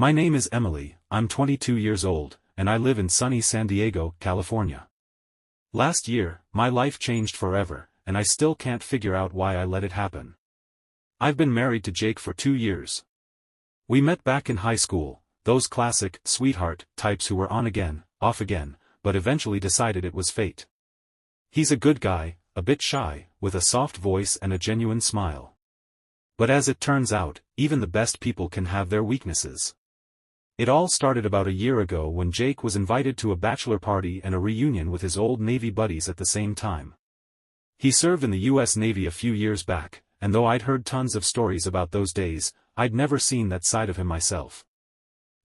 My name is Emily, I'm 22 years old, and I live in sunny San Diego, California. Last year, my life changed forever, and I still can't figure out why I let it happen. I've been married to Jake for 2 years. We met back in high school, those classic, sweetheart, types who were on again, off again, but eventually decided it was fate. He's a good guy, a bit shy, with a soft voice and a genuine smile. But as it turns out, even the best people can have their weaknesses. It all started about a year ago when Jake was invited to a bachelor party and a reunion with his old Navy buddies at the same time. He served in the US Navy a few years back, and though I'd heard tons of stories about those days, I'd never seen that side of him myself.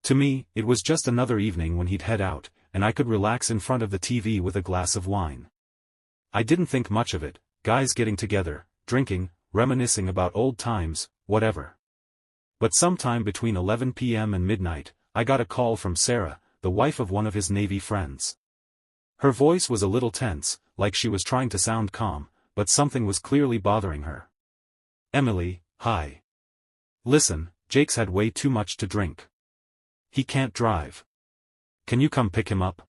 To me, it was just another evening when he'd head out, and I could relax in front of the TV with a glass of wine. I didn't think much of it, guys getting together, drinking, reminiscing about old times, whatever. But sometime between 11 p.m. and midnight, I got a call from Sarah, the wife of one of his Navy friends. Her voice was a little tense, like she was trying to sound calm, but something was clearly bothering her. Emily, hi. Listen, Jake's had way too much to drink. He can't drive. Can you come pick him up?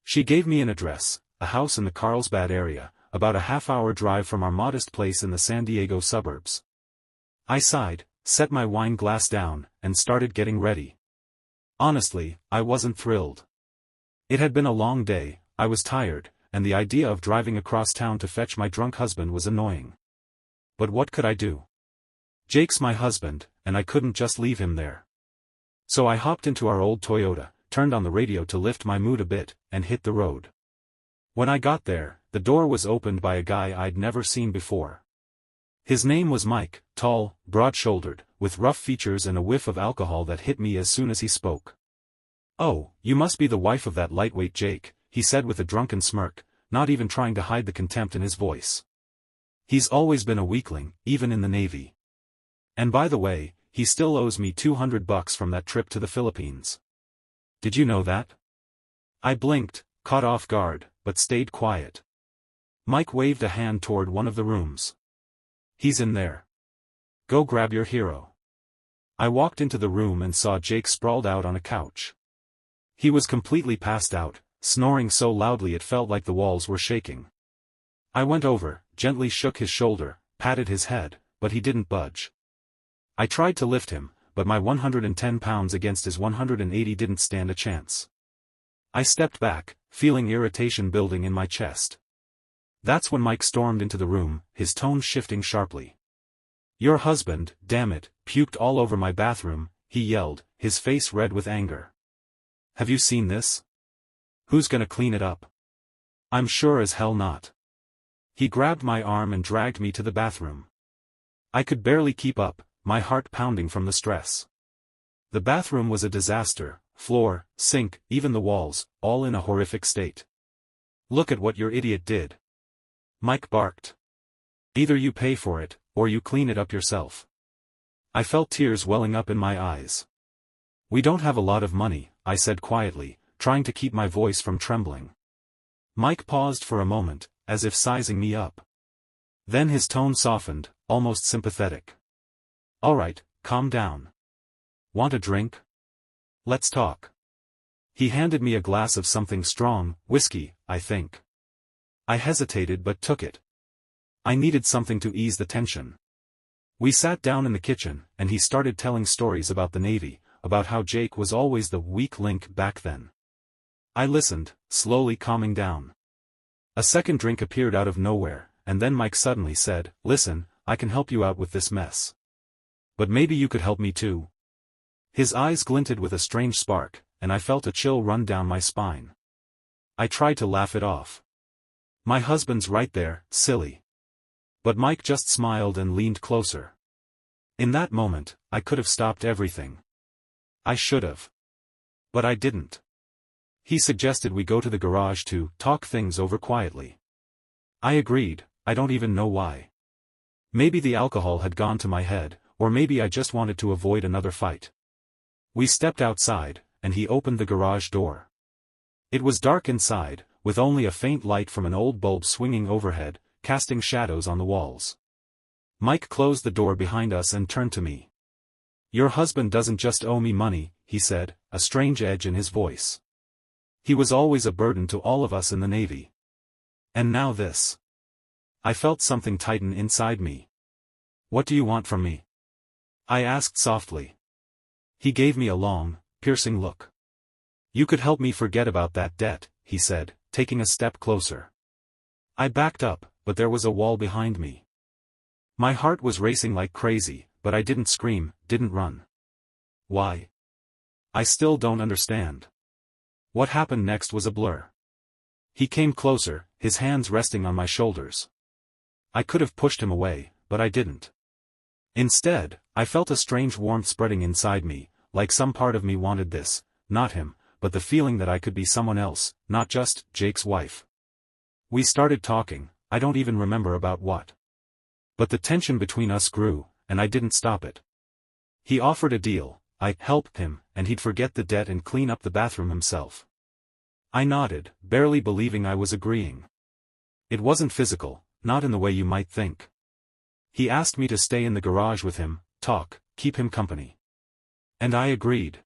She gave me an address, a house in the Carlsbad area, about a half-hour drive from our modest place in the San Diego suburbs. I sighed, set my wine glass down, and started getting ready. Honestly, I wasn't thrilled. It had been a long day, I was tired, and the idea of driving across town to fetch my drunk husband was annoying. But what could I do? Jake's my husband, and I couldn't just leave him there. So I hopped into our old Toyota, turned on the radio to lift my mood a bit, and hit the road. When I got there, the door was opened by a guy I'd never seen before. His name was Mike, tall, broad-shouldered, with rough features and a whiff of alcohol that hit me as soon as he spoke. "Oh, you must be the wife of that lightweight Jake," he said with a drunken smirk, not even trying to hide the contempt in his voice. "He's always been a weakling, even in the Navy. And by the way, he still owes me $200 from that trip to the Philippines. Did you know that?" I blinked, caught off guard, but stayed quiet. Mike waved a hand toward one of the rooms. "He's in there. Go grab your hero." I walked into the room and saw Jake sprawled out on a couch. He was completely passed out, snoring so loudly it felt like the walls were shaking. I went over, gently shook his shoulder, patted his head, but he didn't budge. I tried to lift him, but my 110 pounds against his 180 didn't stand a chance. I stepped back, feeling irritation building in my chest. That's when Mike stormed into the room, his tone shifting sharply. "Your husband, damn it, puked all over my bathroom," he yelled, his face red with anger. "Have you seen this? Who's gonna clean it up?" "I'm sure as hell not." He grabbed my arm and dragged me to the bathroom. I could barely keep up, my heart pounding from the stress. The bathroom was a disaster, floor, sink, even the walls, all in a horrific state. "Look at what your idiot did," Mike barked. "Either you pay for it, or you clean it up yourself." I felt tears welling up in my eyes. "We don't have a lot of money," I said quietly, trying to keep my voice from trembling. Mike paused for a moment, as if sizing me up. Then his tone softened, almost sympathetic. "All right, calm down. Want a drink? Let's talk." He handed me a glass of something strong, whiskey, I think. I hesitated but took it. I needed something to ease the tension. We sat down in the kitchen, and he started telling stories about the Navy, about how Jake was always the weak link back then. I listened, slowly calming down. A second drink appeared out of nowhere, and then Mike suddenly said, "Listen, I can help you out with this mess. But maybe you could help me too." His eyes glinted with a strange spark, and I felt a chill run down my spine. I tried to laugh it off. "My husband's right there, silly." But Mike just smiled and leaned closer. In that moment, I could have stopped everything. I should have. But I didn't. He suggested we go to the garage to talk things over quietly. I agreed, I don't even know why. Maybe the alcohol had gone to my head, or maybe I just wanted to avoid another fight. We stepped outside, and he opened the garage door. It was dark inside, with only a faint light from an old bulb swinging overhead, casting shadows on the walls. Mike closed the door behind us and turned to me. "Your husband doesn't just owe me money," he he said, a strange edge in his voice. He was always a burden to all of us in the Navy. And now this. I felt something tighten inside me. What do you want from me? I asked softly. He gave me a long, piercing look. You could help me forget about that debt, he said, taking a step closer. I backed up, but there was a wall behind me. My heart was racing like crazy, but I didn't scream, didn't run. Why? I still don't understand. What happened next was a blur. He came closer, his hands resting on my shoulders. I could have pushed him away, but I didn't. Instead, I felt a strange warmth spreading inside me, like some part of me wanted this, not him, but the feeling that I could be someone else, not just Jake's wife. We started talking, I don't even remember about what. But the tension between us grew, and I didn't stop it. He offered a deal, I'd help him, and he'd forget the debt and clean up the bathroom himself. I nodded, barely believing I was agreeing. It wasn't physical, not in the way you might think. He asked me to stay in the garage with him, talk, keep him company. And I agreed.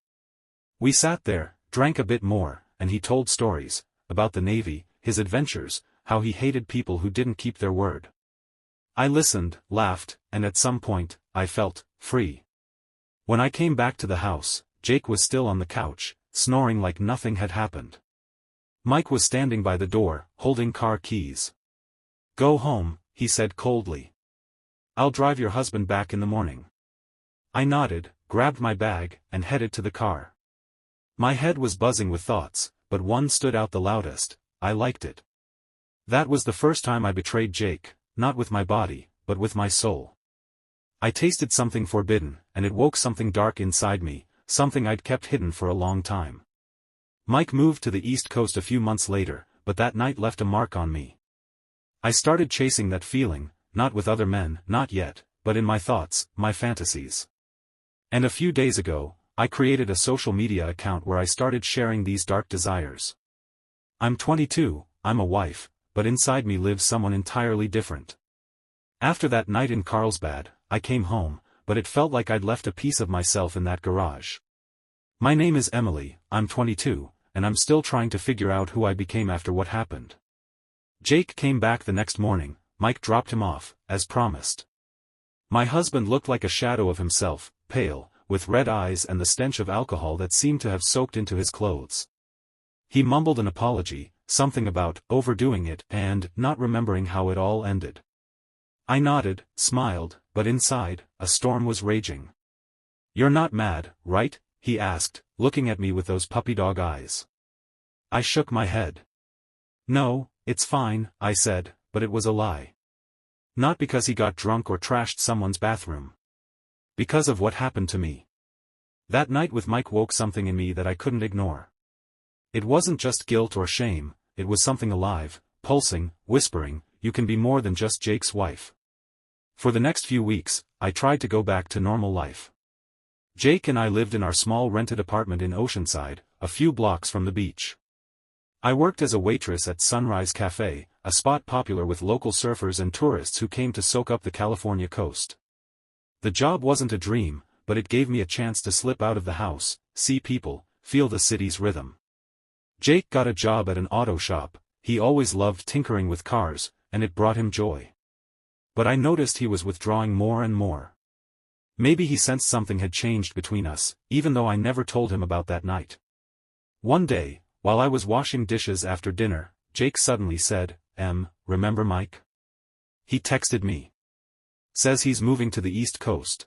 We sat there, drank a bit more, and he told stories, about the Navy, his adventures, how he hated people who didn't keep their word. I listened, laughed, and at some point, I felt free. When I came back to the house, Jake was still on the couch, snoring like nothing had happened. Mike was standing by the door, holding car keys. Go home, he said coldly. I'll drive your husband back in the morning. I nodded, grabbed my bag, and headed to the car. My head was buzzing with thoughts, but one stood out the loudest: I liked it. That was the first time I betrayed Jake, not with my body, but with my soul. I tasted something forbidden, and it woke something dark inside me, something I'd kept hidden for a long time. Mike moved to the East Coast a few months later, but that night left a mark on me. I started chasing that feeling, not with other men, not yet, but in my thoughts, my fantasies. And a few days ago, I created a social media account where I started sharing these dark desires. I'm 22, I'm a wife, but inside me lives someone entirely different. After that night in Carlsbad, I came home, but it felt like I'd left a piece of myself in that garage. My name is Emily, I'm 22, and I'm still trying to figure out who I became after what happened. Jake came back the next morning, Mike dropped him off, as promised. My husband looked like a shadow of himself, pale, with red eyes and the stench of alcohol that seemed to have soaked into his clothes. He mumbled an apology, something about overdoing it and not remembering how it all ended. I nodded, smiled, but inside, a storm was raging. You're not mad, right? He asked, looking at me with those puppy dog eyes. I shook my head. No, it's fine, I said, but it was a lie. Not because he got drunk or trashed someone's bathroom. Because of what happened to me. That night with Mike woke something in me that I couldn't ignore. It wasn't just guilt or shame, it was something alive, pulsing, whispering, you can be more than just Jake's wife. For the next few weeks, I tried to go back to normal life. Jake and I lived in our small rented apartment in Oceanside, a few blocks from the beach. I worked as a waitress at Sunrise Cafe, a spot popular with local surfers and tourists who came to soak up the California coast. The job wasn't a dream, but it gave me a chance to slip out of the house, see people, feel the city's rhythm. Jake got a job at an auto shop. He always loved tinkering with cars, and it brought him joy. But I noticed he was withdrawing more and more. Maybe he sensed something had changed between us, even though I never told him about that night. One day, while I was washing dishes after dinner, Jake suddenly said, remember Mike? He texted me. Says he's moving to the East Coast.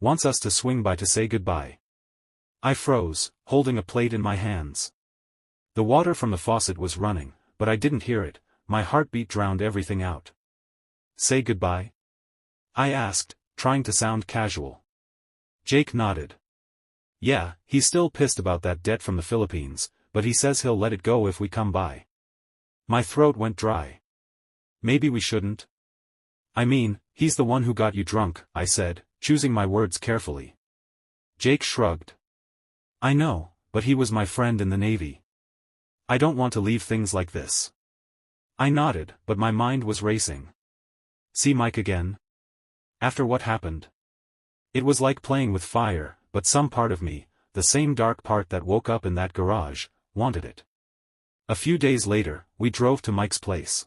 Wants us to swing by to say goodbye. I froze, holding a plate in my hands. The water from the faucet was running, but I didn't hear it, my heartbeat drowned everything out. Say goodbye? I asked, trying to sound casual. Jake nodded. Yeah, he's still pissed about that debt from the Philippines, but he says he'll let it go if we come by. My throat went dry. Maybe we shouldn't? I mean, he's the one who got you drunk, I said, choosing my words carefully. Jake shrugged. I know, but he was my friend in the Navy. I don't want to leave things like this. I nodded, but my mind was racing. See Mike again? After what happened? It was like playing with fire, but some part of me, the same dark part that woke up in that garage, wanted it. A few days later, we drove to Mike's place.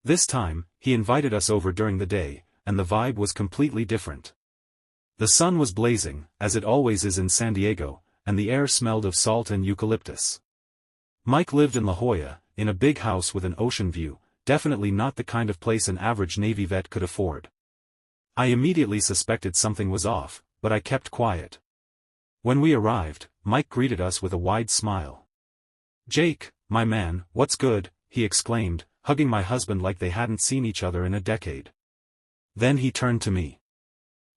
This time, he invited us over during the day, and the vibe was completely different. The sun was blazing, as it always is in San Diego, and the air smelled of salt and eucalyptus. Mike lived in La Jolla, in a big house with an ocean view, definitely not the kind of place an average Navy vet could afford. I immediately suspected something was off, but I kept quiet. When we arrived, Mike greeted us with a wide smile. "Jake, my man, what's good?" he exclaimed, hugging my husband like they hadn't seen each other in a decade. Then he turned to me.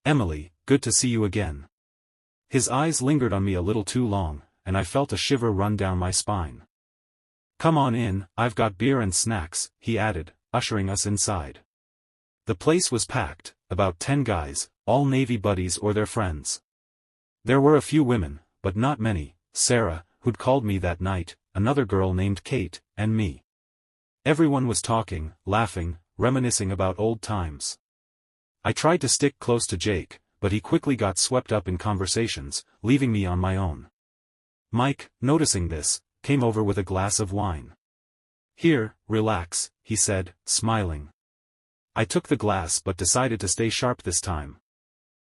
"Emily, good to see you again." His eyes lingered on me a little too long, and I felt a shiver run down my spine. "Come on in, I've got beer and snacks," he added, ushering us inside. The place was packed, about 10 guys, all Navy buddies or their friends. There were a few women, but not many: Sarah, who'd called me that night, another girl named Kate, and me. Everyone was talking, laughing, reminiscing about old times. I tried to stick close to Jake, but he quickly got swept up in conversations, leaving me on my own. Mike, noticing this, came over with a glass of wine. "Here, relax," he said, smiling. I took the glass but decided to stay sharp this time.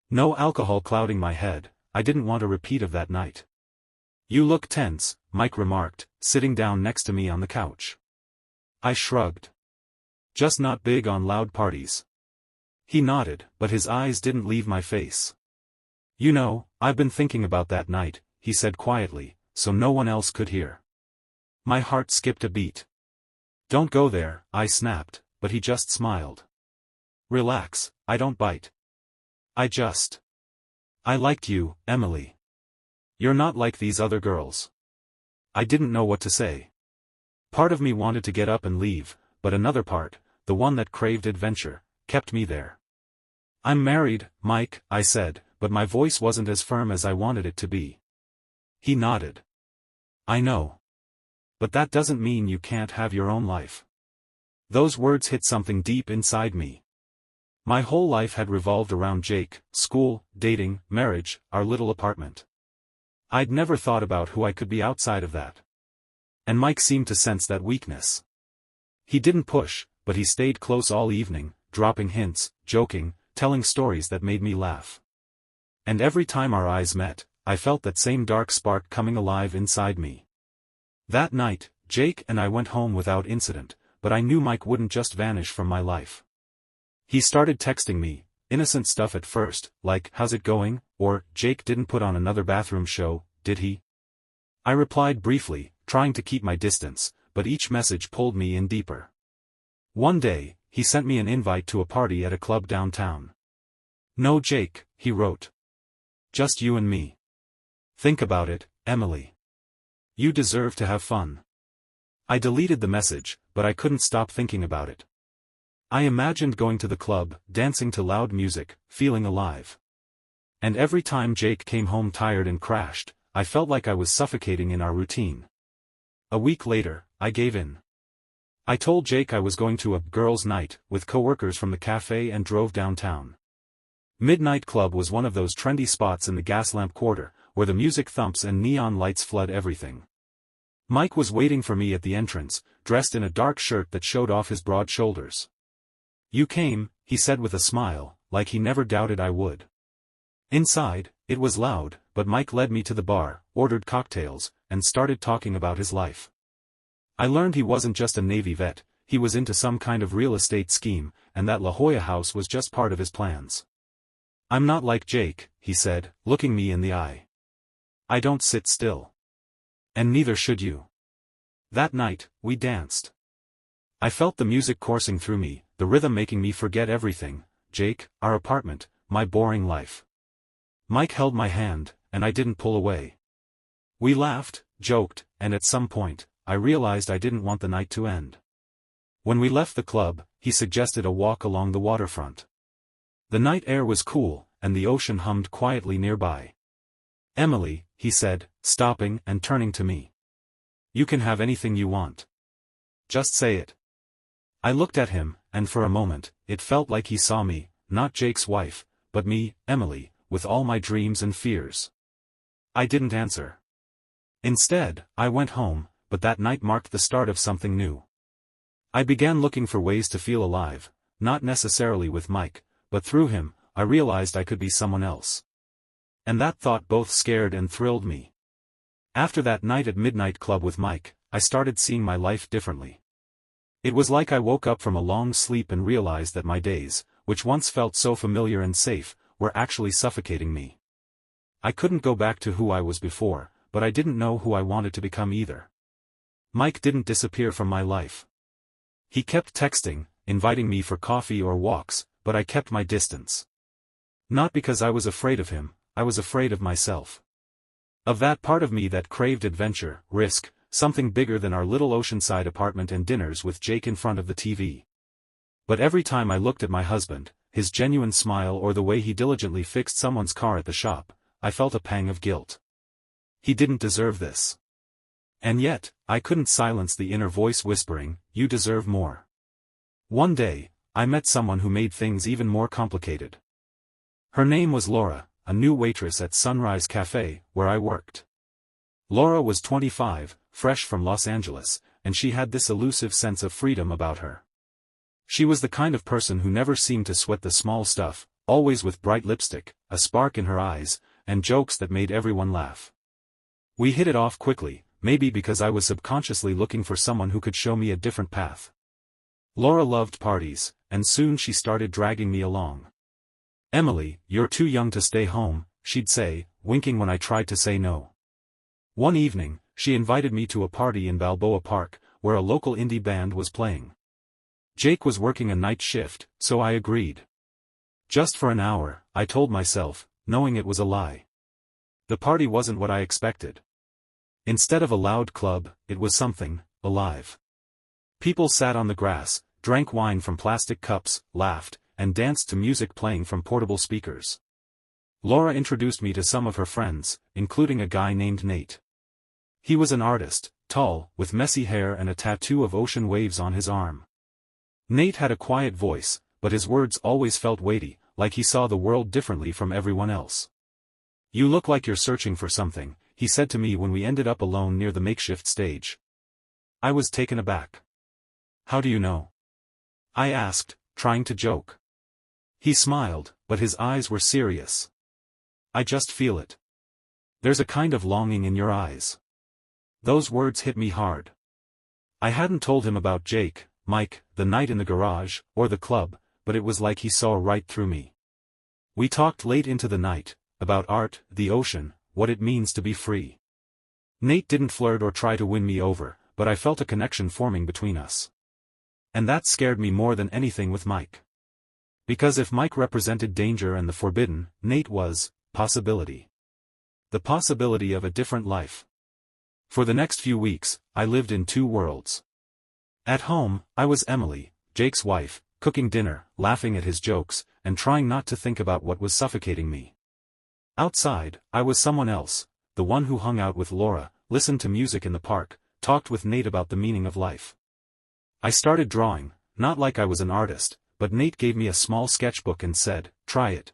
No alcohol clouding my head, I didn't want a repeat of that night. "You look tense," Mike remarked, sitting down next to me on the couch. I shrugged. "Just not big on loud parties." He nodded, but his eyes didn't leave my face. "You know, I've been thinking about that night," he said quietly, so no one else could hear. My heart skipped a beat. "Don't go there," I snapped, but he just smiled. "Relax, I don't bite. I liked you, Emily. You're not like these other girls." I didn't know what to say. Part of me wanted to get up and leave, but another part, the one that craved adventure, kept me there. "I'm married, Mike," I said, but my voice wasn't as firm as I wanted it to be. He nodded. "I know. But that doesn't mean you can't have your own life." Those words hit something deep inside me. My whole life had revolved around Jake: school, dating, marriage, our little apartment. I'd never thought about who I could be outside of that. And Mike seemed to sense that weakness. He didn't push, but he stayed close all evening, dropping hints, joking, telling stories that made me laugh. And every time our eyes met, I felt that same dark spark coming alive inside me. That night, Jake and I went home without incident, but I knew Mike wouldn't just vanish from my life. He started texting me, innocent stuff at first, like "How's it going?" or "Jake didn't put on another bathroom show, did he?" I replied briefly, trying to keep my distance, but each message pulled me in deeper. One day, he sent me an invite to a party at a club downtown. "No Jake," he wrote. "Just you and me. Think about it, Emily. You deserve to have fun." I deleted the message, but I couldn't stop thinking about it. I imagined going to the club, dancing to loud music, feeling alive. And every time Jake came home tired and crashed, I felt like I was suffocating in our routine. A week later, I gave in. I told Jake I was going to a girls' night with coworkers from the cafe and drove downtown. Midnight Club was one of those trendy spots in the Gaslamp Quarter, where the music thumps and neon lights flood everything. Mike was waiting for me at the entrance, dressed in a dark shirt that showed off his broad shoulders. "You came," he said with a smile, like he never doubted I would. Inside, it was loud, but Mike led me to the bar, ordered cocktails, and started talking about his life. I learned he wasn't just a Navy vet, he was into some kind of real estate scheme, and that La Jolla house was just part of his plans. "I'm not like Jake," he said, looking me in the eye. "I don't sit still. And neither should you." That night, we danced. I felt the music coursing through me, the rhythm making me forget everything: Jake, our apartment, my boring life. Mike held my hand, and I didn't pull away. We laughed, joked, and at some point, I realized I didn't want the night to end. When we left the club, he suggested a walk along the waterfront. The night air was cool, and the ocean hummed quietly nearby. "Emily," he said, stopping and turning to me. "You can have anything you want. Just say it." I looked at him, and for a moment, it felt like he saw me, not Jake's wife, but me, Emily, with all my dreams and fears. I didn't answer. Instead, I went home, but that night marked the start of something new. I began looking for ways to feel alive, not necessarily with Mike, but through him. I realized I could be someone else. And that thought both scared and thrilled me. After that night at Midnight Club with Mike, I started seeing my life differently. It was like I woke up from a long sleep and realized that my days, which once felt so familiar and safe, were actually suffocating me. I couldn't go back to who I was before, but I didn't know who I wanted to become either. Mike didn't disappear from my life. He kept texting, inviting me for coffee or walks, but I kept my distance. Not because I was afraid of him, I was afraid of myself. Of that part of me that craved adventure, risk, something bigger than our little oceanside apartment and dinners with Jake in front of the TV. But every time I looked at my husband, his genuine smile or the way he diligently fixed someone's car at the shop, I felt a pang of guilt. He didn't deserve this. And yet, I couldn't silence the inner voice whispering, "You deserve more." One day, I met someone who made things even more complicated. Her name was Laura, a new waitress at Sunrise Cafe, where I worked. Laura was 25, fresh from Los Angeles, and she had this elusive sense of freedom about her. She was the kind of person who never seemed to sweat the small stuff, always with bright lipstick, a spark in her eyes, and jokes that made everyone laugh. We hit it off quickly, maybe because I was subconsciously looking for someone who could show me a different path. Laura loved parties, and soon she started dragging me along. "Emily, you're too young to stay home," she'd say, winking when I tried to say no. One evening, she invited me to a party in Balboa Park, where a local indie band was playing. Jake was working a night shift, so I agreed. Just for an hour, I told myself, knowing it was a lie. The party wasn't what I expected. Instead of a loud club, it was something alive. People sat on the grass, drank wine from plastic cups, laughed, and danced to music playing from portable speakers. Laura introduced me to some of her friends, including a guy named Nate. He was an artist, tall, with messy hair and a tattoo of ocean waves on his arm. Nate had a quiet voice, but his words always felt weighty, like he saw the world differently from everyone else. "You look like you're searching for something," he said to me when we ended up alone near the makeshift stage. I was taken aback. "How do you know?" I asked, trying to joke. He smiled, but his eyes were serious. "I just feel it. There's a kind of longing in your eyes." Those words hit me hard. I hadn't told him about Jake, Mike, the night in the garage, or the club, but it was like he saw right through me. We talked late into the night, about art, the ocean, what it means to be free. Nate didn't flirt or try to win me over, but I felt a connection forming between us. And that scared me more than anything with Mike. Because if Mike represented danger and the forbidden, Nate was possibility. The possibility of a different life. For the next few weeks, I lived in two worlds. At home, I was Emily, Jake's wife, cooking dinner, laughing at his jokes, and trying not to think about what was suffocating me. Outside, I was someone else, the one who hung out with Laura, listened to music in the park, talked with Nate about the meaning of life. I started drawing, not like I was an artist, but Nate gave me a small sketchbook and said, "Try it.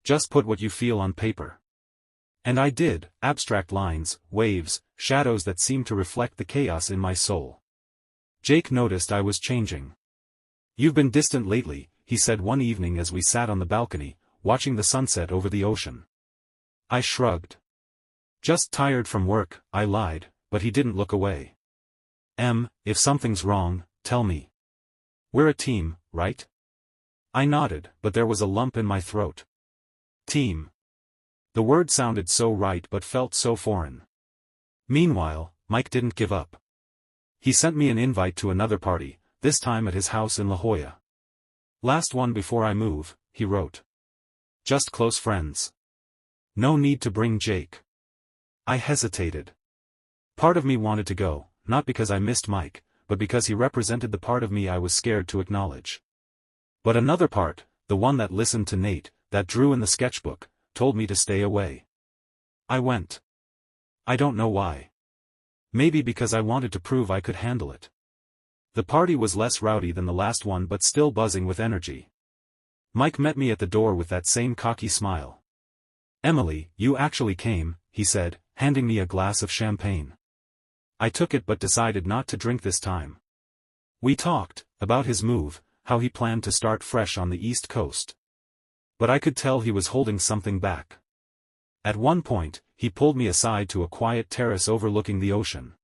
Just put what you feel on paper." And I did, abstract lines, waves, shadows that seemed to reflect the chaos in my soul. Jake noticed I was changing. "You've been distant lately," he said one evening as we sat on the balcony, watching the sunset over the ocean. I shrugged. "Just tired from work," I lied, but he didn't look away. If something's wrong, tell me. We're a team, right?" I nodded, but there was a lump in my throat. Team. The word sounded so right but felt so foreign. Meanwhile, Mike didn't give up. He sent me an invite to another party, this time at his house in La Jolla. "Last one before I move," he wrote. "Just close friends. No need to bring Jake." I hesitated. Part of me wanted to go, not because I missed Mike, but because he represented the part of me I was scared to acknowledge. But another part, the one that listened to Nate, that drew in the sketchbook, told me to stay away. I went. I don't know why. Maybe because I wanted to prove I could handle it. The party was less rowdy than the last one but still buzzing with energy. Mike met me at the door with that same cocky smile. "Emily, you actually came," he said, handing me a glass of champagne. I took it but decided not to drink this time. We talked, about his move, how he planned to start fresh on the East Coast. But I could tell he was holding something back. At one point, he pulled me aside to a quiet terrace overlooking the ocean.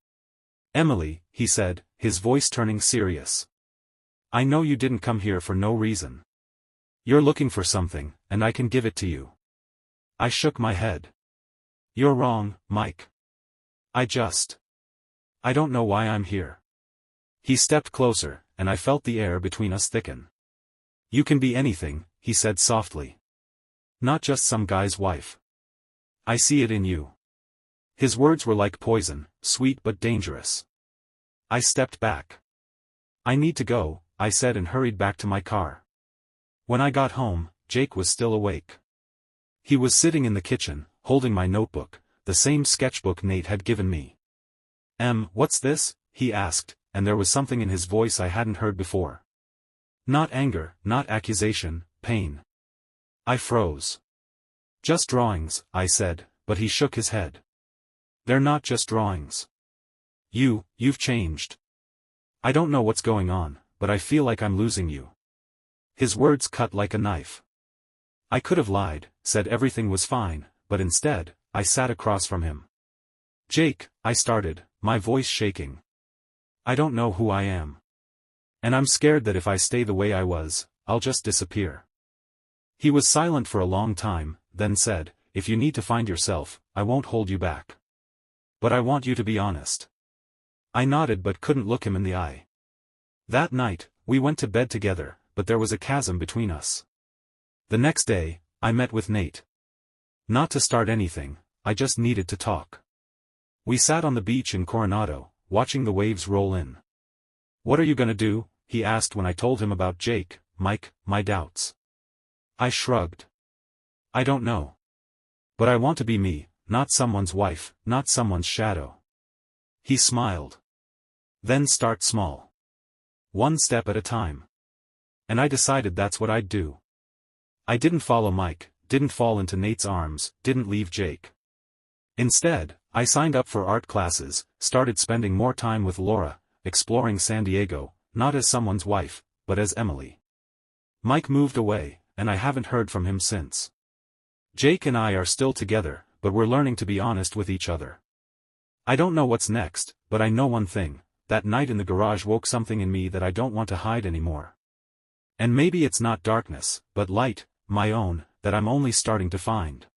"Emily," he said, his voice turning serious. "I know you didn't come here for no reason. You're looking for something, and I can give it to you." I shook my head. "You're wrong, Mike. I don't know why I'm here." He stepped closer, and I felt the air between us thicken. "You can be anything," he said softly. "Not just some guy's wife. I see it in you." His words were like poison, sweet but dangerous. I stepped back. "I need to go," I said and hurried back to my car. When I got home, Jake was still awake. He was sitting in the kitchen, holding my notebook, the same sketchbook Nate had given me. What's this?" he asked, and there was something in his voice I hadn't heard before. Not anger, not accusation, pain. I froze. "Just drawings," I said, but he shook his head. "They're not just drawings. You've changed. I don't know what's going on, but I feel like I'm losing you." His words cut like a knife. I could have lied, said everything was fine, but instead, I sat across from him. "Jake," I started, my voice shaking. "I don't know who I am. And I'm scared that if I stay the way I was, I'll just disappear." He was silent for a long time, then said, "If you need to find yourself, I won't hold you back. But I want you to be honest." I nodded but couldn't look him in the eye. That night, we went to bed together, but there was a chasm between us. The next day, I met with Nate. Not to start anything, I just needed to talk. We sat on the beach in Coronado, watching the waves roll in. "What are you gonna do?" he asked when I told him about Jake, Mike, my doubts. I shrugged. "I don't know. But I want to be me, not someone's wife, not someone's shadow." He smiled. "Then start small. One step at a time." And I decided that's what I'd do. I didn't follow Mike, didn't fall into Nate's arms, didn't leave Jake. Instead, I signed up for art classes, started spending more time with Laura, exploring San Diego, not as someone's wife, but as Emily. Mike moved away, and I haven't heard from him since. Jake and I are still together, but we're learning to be honest with each other. I don't know what's next, but I know one thing, that night in the garage woke something in me that I don't want to hide anymore. And maybe it's not darkness, but light, my own, that I'm only starting to find.